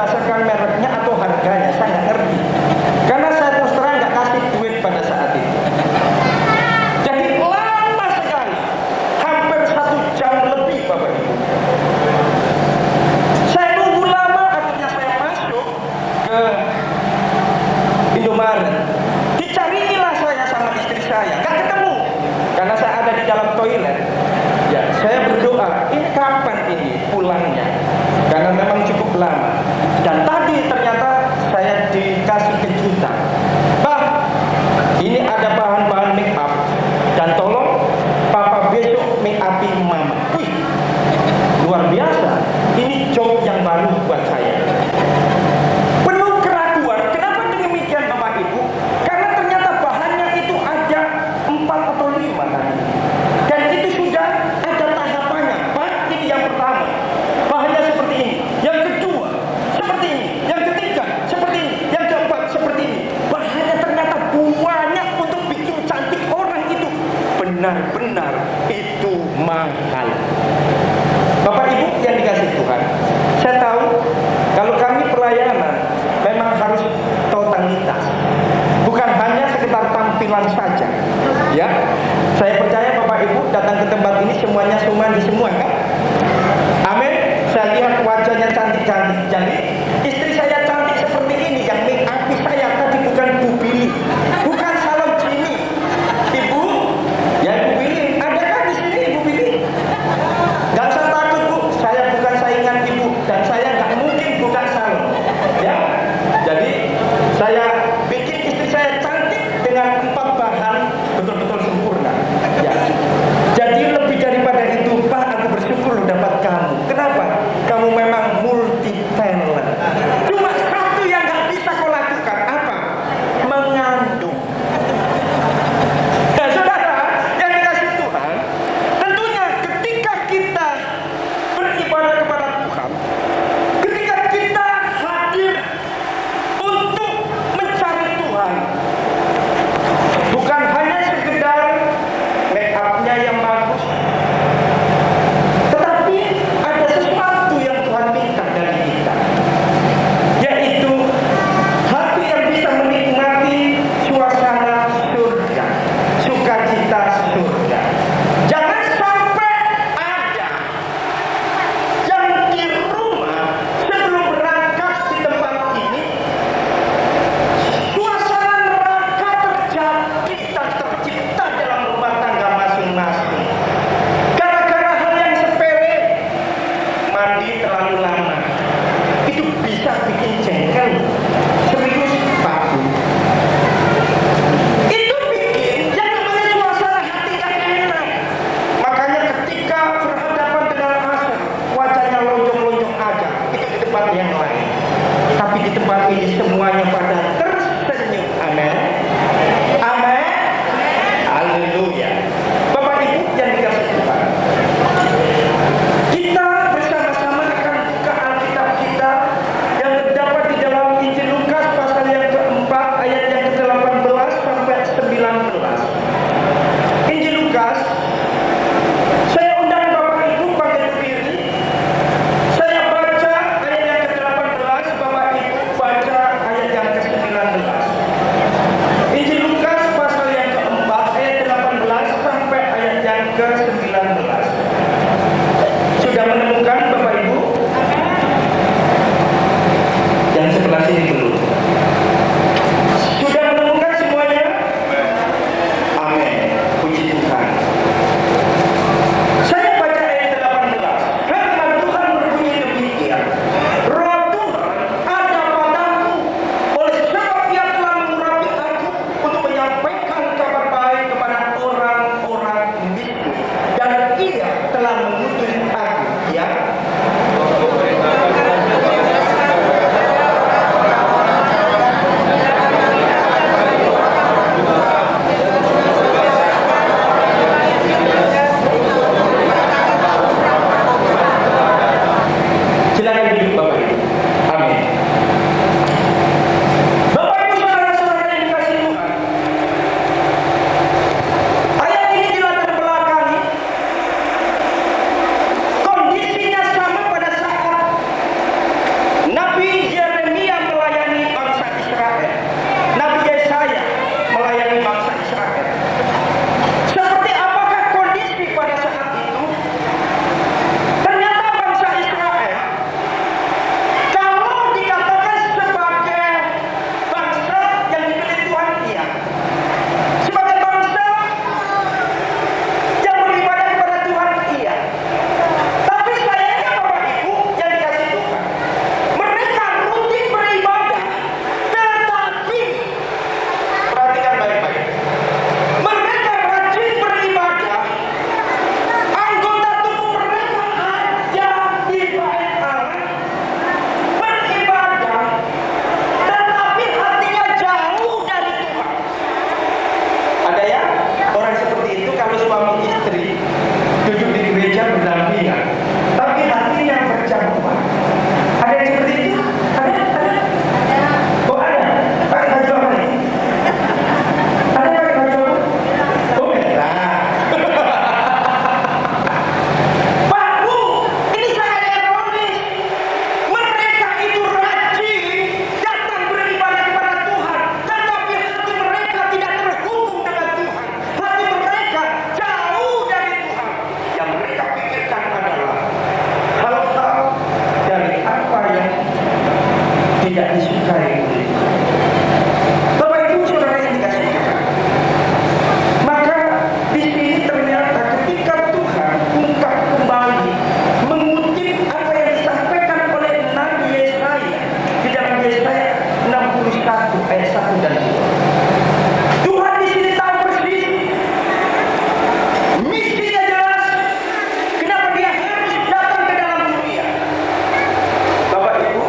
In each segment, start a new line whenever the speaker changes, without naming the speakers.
berdasarkan mereknya atau harganya, saya nggak ngerti. Karena saya terus terang nggak kasih duit pada saat itu. Jadi lama sekali, hampir 1 jam lebih Bapak Ibu. Saya tunggu lama, akhirnya saya masuk ke Indomaret. Dicarilah saya sama istri saya, nggak ketemu. Karena saya ada di dalam toilet. Ya, saya berdoa, ini kapan ini pulangnya? Karena memang cukup lama. Dan tadi ternyata saya dikasih kejutan. Bah, ini ada bahan-bahan make up. Dan tolong Papa besok make upin Mama. Wih, luar biasa. Ini job yang baru buat saya. Penuh keraguan. Kenapa demikian Bapak Ibu? Karena ternyata bahannya itu ada 4 atau 5 tadi. Dan itu sudah ada tahapannya. Pak, ini yang pertama. Bahannya seperti ini. Yang kedua, seperti ini. Yang ketiga, seperti ini. Yang keempat, seperti ini. Bahannya ternyata banyak untuk bikin cantik orang itu. Benar-benar itu mahal. Bapak Ibu yang dikasih Tuhan, saya tahu kalau kami pelayanan memang harus totalitas. Bukan hanya sekedar tampilan saja. Ya, saya percaya Bapak Ibu datang ke tempat ini semuanya sumandi semua kan? Amin. Saya lihat wajahnya cantik-cantik. Jadi istri saya cantik seperti ini. Yang make up saya tadi bukan Bu Billy, bukan salon Jimmy. Ibu, ya Bu Billy, adakah di sini Ibu Billy? Gak usah takut Bu, saya bukan saingan Ibu dan saya nggak mungkin buka salon. Ya, jadi saya bikin istri saya cantik dengan 4 bahan betul-betul sempurna. Ya, jadi lebih daripada itu, Pak, aku bersyukur dapat kamu. Kenapa? Kamu memang multi talent. Cuma satu yang nggak bisa kau lakukan, apa? Mengandung. Nah, saudara yang dikasih Tuhan, tentunya ketika kita beribadah kepada Tuhan, ketika kita hadir untuk mencari Tuhan, bukan hanya sekedar make up-nya yang bagus, tetapi ada sesuatu yang Tuhan minta dari kita, yaitu hati yang bisa menikmati suasana surga, sukacita surga. Jangan sampai ada yang di rumah sebelum berangkat di tempat ini, suasana neraka terjadi dan tercipta dalam rumah tangga masing-masing. Gara-gara hal yang sepele, mandi terlalu lama, itu bisa bikin jengkel. Serius Pak Bu. Itu bikin yang namanya suasana hati yang enak. Makanya ketika berhadapan dengan asap, wajahnya lonjong-lonjong aja. Itu di tempat yang lain. Tapi di tempat ini semuanya pada tersenyum. Amin. Amin. Haleluya. Bapak Ibu yang dikasih Tuhan, kita bersama-sama akan buka Alkitab kita yang terdapat di dalam Injil Lukas pasal yang keempat ayat yang ke-18 sampai 19. Injil Lukas, saya undang Bapak Ibu pakai diri. Saya baca ayat yang ke-18, Bapak Ibu baca 1 ayat 1 dan 2. Tuhan di sini tahu persis, misinya jelas, kenapa dia harus datang ke dalam dunia. Bapak Ibu,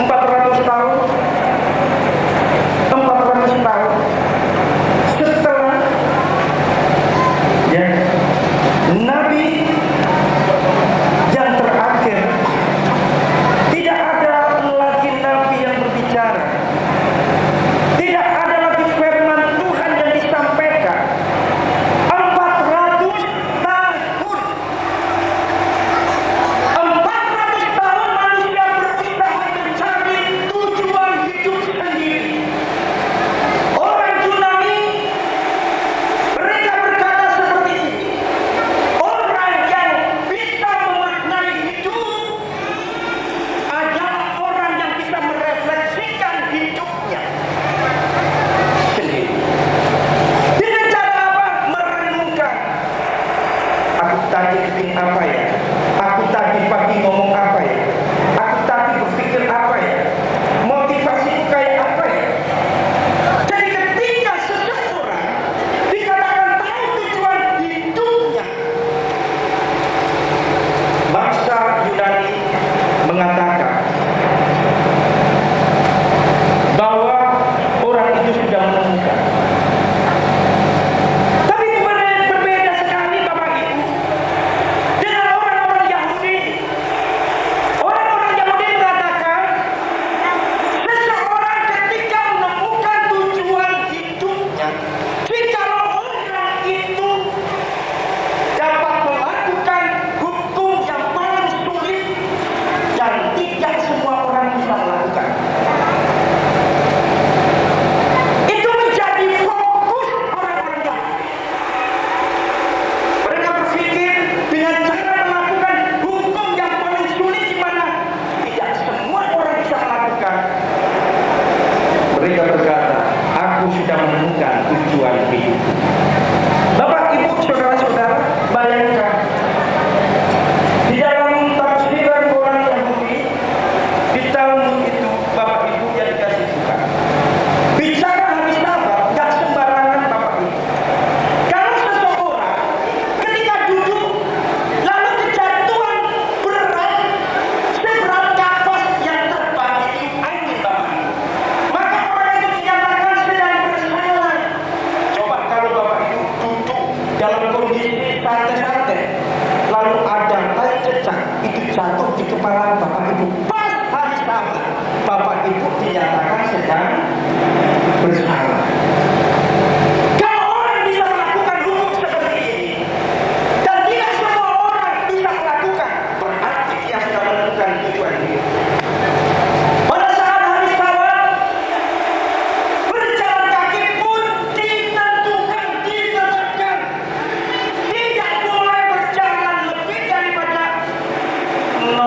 400 tahun setelah ya, Nabi yang terakhir, tidak ada lagi Nabi yang berbicara, tidak ada lagi firman Tuhan yang disampaikan. 400 tahun 400 tahun manusia berusaha mencari tujuan hidup sendiri. Orang Yunani, mereka berkata seperti ini, orang yang bisa memaknai hidup adalah orang yang bisa merefleksikan hidupnya sendiri. Dengan cara apa? Merenungkan. Aku tadi bikin apa ya? Aku tadi pagi ngomong apa ya? Aku tadi berpikir apa ya? Motivasiku kayak apa ya? Jadi ketika seseorang dikatakan tahu tujuan hidupnya, bangsa Yunani mengatakan bahwa orang itu sudah menemukan. Tapi berbeda sekali Bapak Ibu dengan orang-orang Yahudi. Orang-orang Yahudi mengatakan seseorang ketika menemukan tujuan hidupnya, jikalau orang itu dapat melakukan hukum yang paling sulit dan tidak semua orang bisa melakukan, itu menjadi fokus orang-orang Yahudi. Mereka berpikir dengan cara melakukan hukum yang paling sulit di mana tidak semua orang bisa melakukan. Mereka berkata, aku sudah menemukan tujuan hidup. Bapak, Ibu, saudara-saudara, bayangkan di dalam tafsiran orang Yahudi di tahun itu, Bapak Ibu yang dikasih Tuhan, bicara hari Sabat gak sembarangan Bapak Ibu. Kalau seseorang ketika duduk lalu kejatuhan berat seberat kapas yang terbang di angin Bapak Ibu, maka orang itu dinyatakan sedang bersalah. Coba kalau Bapak Ibu duduk dalam kondisi santai-santai, lalu ada tai cecak itu jatuh di kepala Bapak Ibu pas hari Sabat, Bapak Ibu dinyatakan sedang bersalah. Kalau orang bisa melakukan hukum seperti ini dan tidak semua orang bisa melakukan, berarti dia sudah menemukan tujuan hidup. Pada saat hari Sabat, berjalan kaki pun ditentukan, ditetapkan. Tidak boleh berjalan lebih daripada 0,6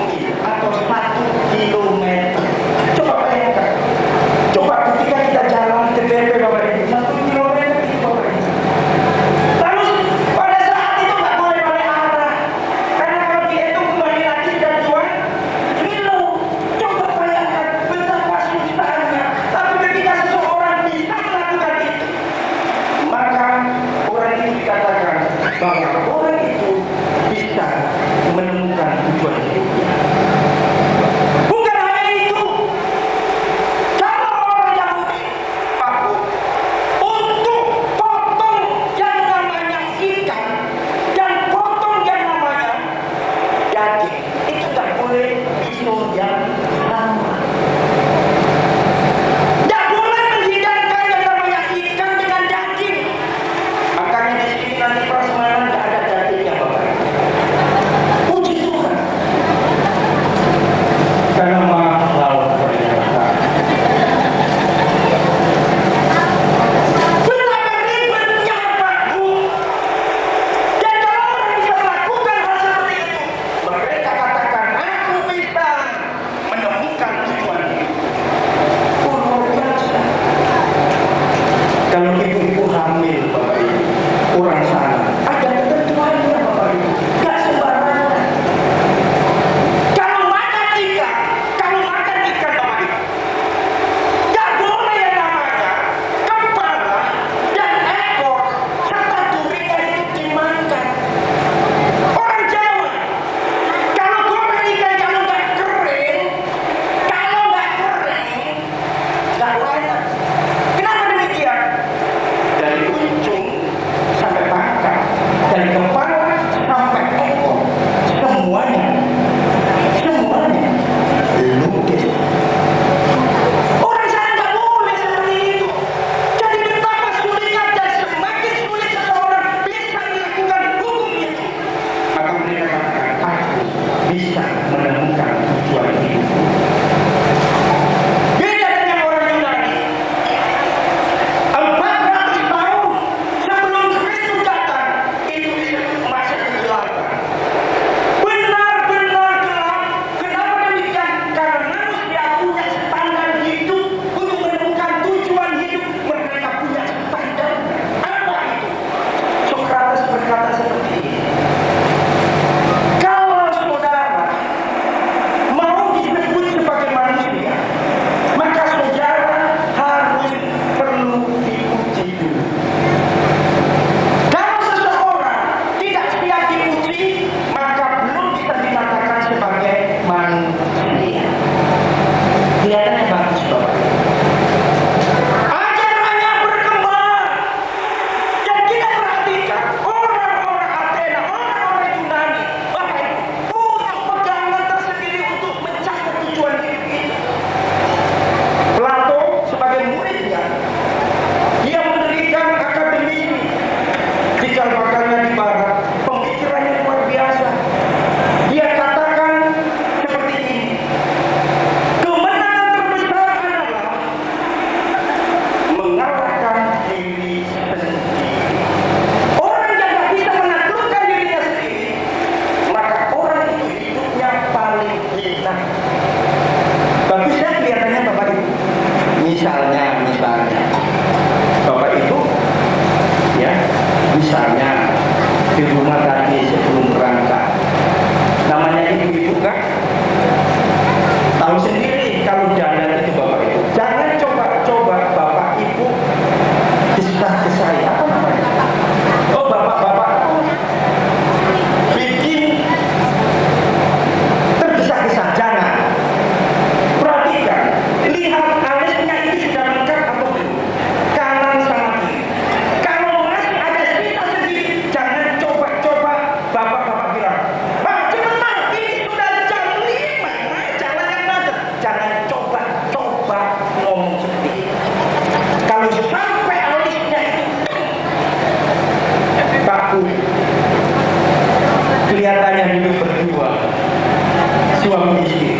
mil atau 1 kilometer. Coba bayangkan. Coba ketika kita Nah, bagusnya kelihatannya Bapak Ibu. Misalnya Bapak Ibu, ya, misalnya di rumah tadi sebelum berangkat, namanya ibu-ibu kan, tahu sendiri kalau jalan itu Bapak Ibu. Jangan coba-coba Bapak Ibu desah-desah apa namanya? Oh, bapak-bapak bikin tergesa-gesa, jangan. Perhatikan, lihat alisnya itu sudah lengkap atau belum, kanan sama kiri. Kalau masih ada sisa sedikit, jangan coba-coba bapak-bapak bilang, "Pak, cepat, ini sudah jam 5, jalan yang macet." Jangan coba-coba ngomong seperti itu. Kalau sampai alisnya itu kaku, kelihatannya hidup berdua, suami istri,